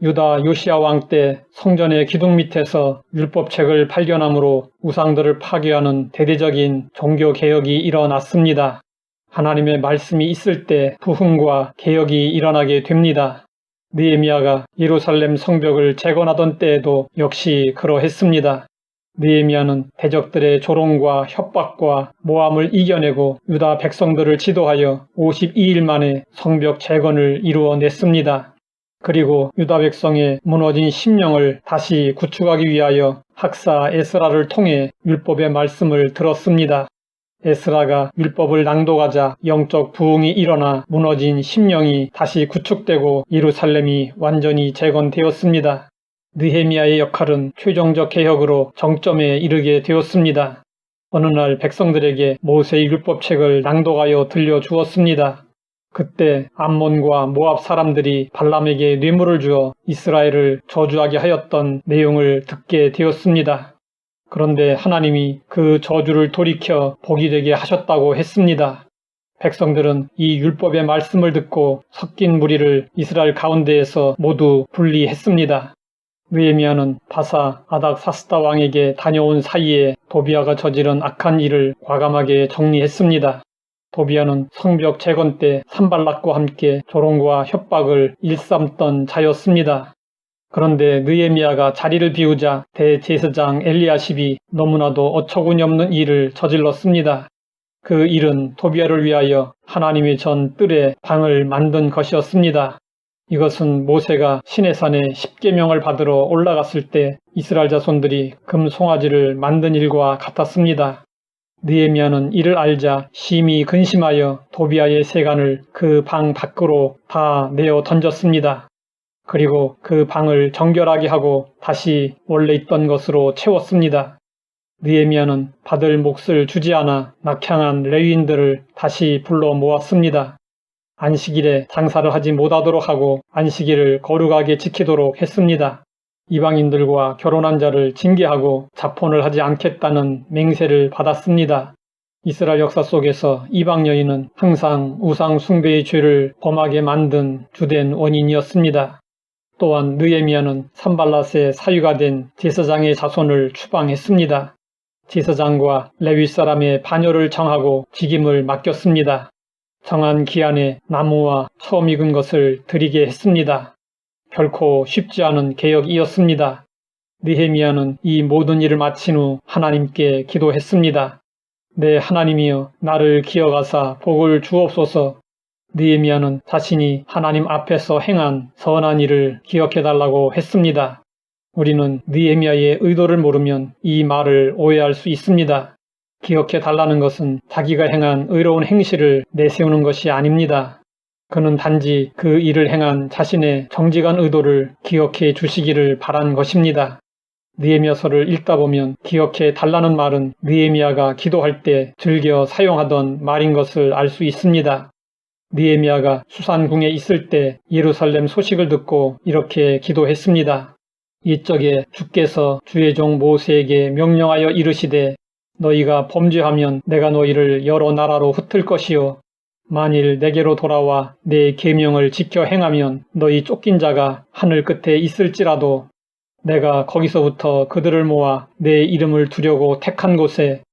유다 요시야 왕 때 성전의 기둥 밑에서 율법책을 발견함으로 우상들을 파괴하는 대대적인 종교개혁이 일어났습니다. 하나님의 말씀이 있을 때 부흥과 개혁이 일어나게 됩니다. 느헤미야가 예루살렘 성벽을 재건하던 때에도 역시 그러했습니다. 느헤미야는 대적들의 조롱과 협박과 모함을 이겨내고 유다 백성들을 지도하여 52일 만에 성벽 재건을 이루어냈습니다. 그리고 유다 백성의 무너진 심령을 다시 구축하기 위하여 학사 에스라를 통해 율법의 말씀을 들었습니다. 에스라가 율법을 낭독하자 영적 부흥이 일어나 무너진 심령이 다시 구축되고 예루살렘이 완전히 재건되었습니다. 느헤미야의 역할은 최종적 개혁으로 정점에 이르게 되었습니다. 어느 날 백성들에게 모세의 율법책을 낭독하여 들려주었습니다. 그때 암몬과 모압 사람들이 발람에게 뇌물을 주어 이스라엘을 저주하게 하였던 내용을 듣게 되었습니다. 그런데 하나님이 그 저주를 돌이켜 복이 되게 하셨다고 했습니다. 백성들은 이 율법의 말씀을 듣고 섞인 무리를 이스라엘 가운데에서 모두 분리했습니다. 느헤미야는 바사 아닥사스다 왕에게 다녀온 사이에 도비아가 저지른 악한 일을 과감하게 정리했습니다. 도비아는 성벽 재건 때 산발락과 함께 조롱과 협박을 일삼던 자였습니다. 그런데 느헤미야가 자리를 비우자 대제사장 엘리야십이 너무나도 어처구니 없는 일을 저질렀습니다. 그 일은 도비아를 위하여 하나님의 전 뜰에 방을 만든 것이었습니다. 이것은 모세가 시내산에 십계명을 받으러 올라갔을 때 이스라엘 자손들이 금송아지를 만든 일과 같았습니다. 느헤미야는 이를 알자 심히 근심하여 도비아의 세간을 그 방 밖으로 다 내어 던졌습니다. 그리고 그 방을 정결하게 하고 다시 원래 있던 것으로 채웠습니다. 느헤미야는 받을 몫을 주지 않아 낙향한 레위인들을 다시 불러 모았습니다. 안식일에 장사를 하지 못하도록 하고 안식일을 거룩하게 지키도록 했습니다. 이방인들과 결혼한 자를 징계하고 자폰을 하지 않겠다는 맹세를 받았습니다. 이스라엘 역사 속에서 이방 여인은 항상 우상 숭배의 죄를 범하게 만든 주된 원인이었습니다. 또한 느헤미야는 산발랏의 사위가 된 제사장의 자손을 추방했습니다. 제사장과 레위 사람의 반열을 정하고 직임을 맡겼습니다. 정한 기한에 나무와 처음 익은 것을 드리게 했습니다. 결코 쉽지 않은 개혁이었습니다. 느헤미야는 이 모든 일을 마친 후 하나님께 기도했습니다. 내 하나님이여 나를 기억하사 복을 주옵소서. 느헤미야는 자신이 하나님 앞에서 행한 선한 일을 기억해달라고 했습니다. 우리는 느헤미야의 의도를 모르면 이 말을 오해할 수 있습니다. 기억해달라는 것은 자기가 행한 의로운 행실을 내세우는 것이 아닙니다. 그는 단지 그 일을 행한 자신의 정직한 의도를 기억해 주시기를 바란 것입니다. 느헤미야서를 읽다 보면 기억해 달라는 말은 느헤미야가 기도할 때 즐겨 사용하던 말인 것을 알 수 있습니다. 느헤미야가 수산궁에 있을 때 예루살렘 소식을 듣고 이렇게 기도했습니다. 이적에 주께서 주의 종 모세에게 명령하여 이르시되 너희가 범죄하면 내가 너희를 여러 나라로 흩을 것이요 만일 내게로 돌아와 내 계명을 지켜 행하면 너희 쫓긴 자가 하늘 끝에 있을지라도 내가 거기서부터 그들을 모아 내 이름을 두려고 택한 곳에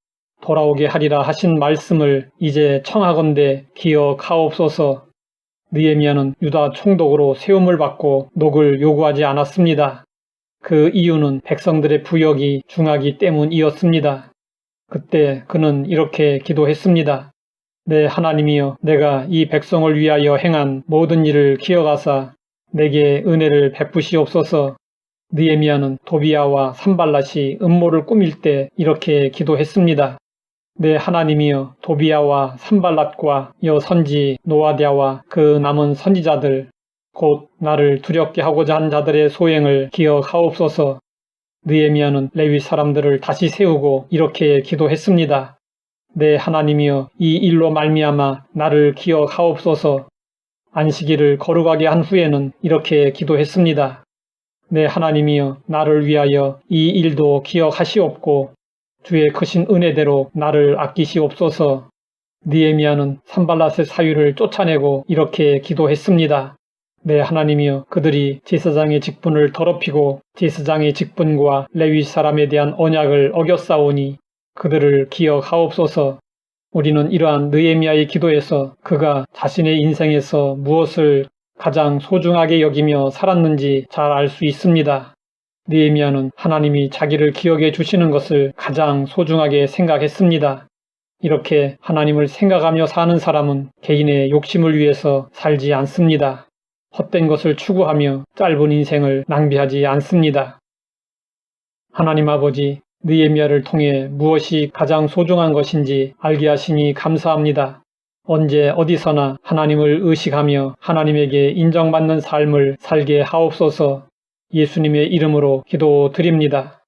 돌아오게 하리라 하신 말씀을 이제 청하건대 기억하옵소서. 느헤미야는 유다 총독으로 세움을 받고 녹을 요구하지 않았습니다. 그 이유는 백성들의 부역이 중하기 때문이었습니다. 그때 그는 이렇게 기도했습니다. 내 하나님이여 내가 이 백성을 위하여 행한 모든 일을 기억하사 내게 은혜를 베푸시옵소서. 느헤미야는 도비아와 산발랏이 음모를 꾸밀 때 이렇게 기도했습니다. 내 하나님이여 도비아와 산발랏과 여선지 노아디아와 그 남은 선지자들 곧 나를 두렵게 하고자 한 자들의 소행을 기억하옵소서. 느헤미야는 레위 사람들을 다시 세우고 이렇게 기도했습니다. 내 하나님이여 이 일로 말미암아 나를 기억하옵소서. 안식일을 거룩하게 한 후에는 이렇게 기도했습니다. 내 하나님이여 나를 위하여 이 일도 기억하시옵고 주의 크신 은혜대로 나를 아끼시옵소서. 느헤미야는 산발랏의 사위를 쫓아내고 이렇게 기도했습니다. 내 하나님이여, 그들이 제사장의 직분을 더럽히고 제사장의 직분과 레위 사람에 대한 언약을 어겼사오니 그들을 기억하옵소서. 우리는 이러한 느헤미야의 기도에서 그가 자신의 인생에서 무엇을 가장 소중하게 여기며 살았는지 잘 알 수 있습니다. 느헤미야는 하나님이 자기를 기억해 주시는 것을 가장 소중하게 생각했습니다. 이렇게 하나님을 생각하며 사는 사람은 개인의 욕심을 위해서 살지 않습니다. 헛된 것을 추구하며 짧은 인생을 낭비하지 않습니다. 하나님 아버지, 느헤미야를 통해 무엇이 가장 소중한 것인지 알게 하시니 감사합니다. 언제 어디서나 하나님을 의식하며 하나님에게 인정받는 삶을 살게 하옵소서. 예수님의 이름으로 기도드립니다.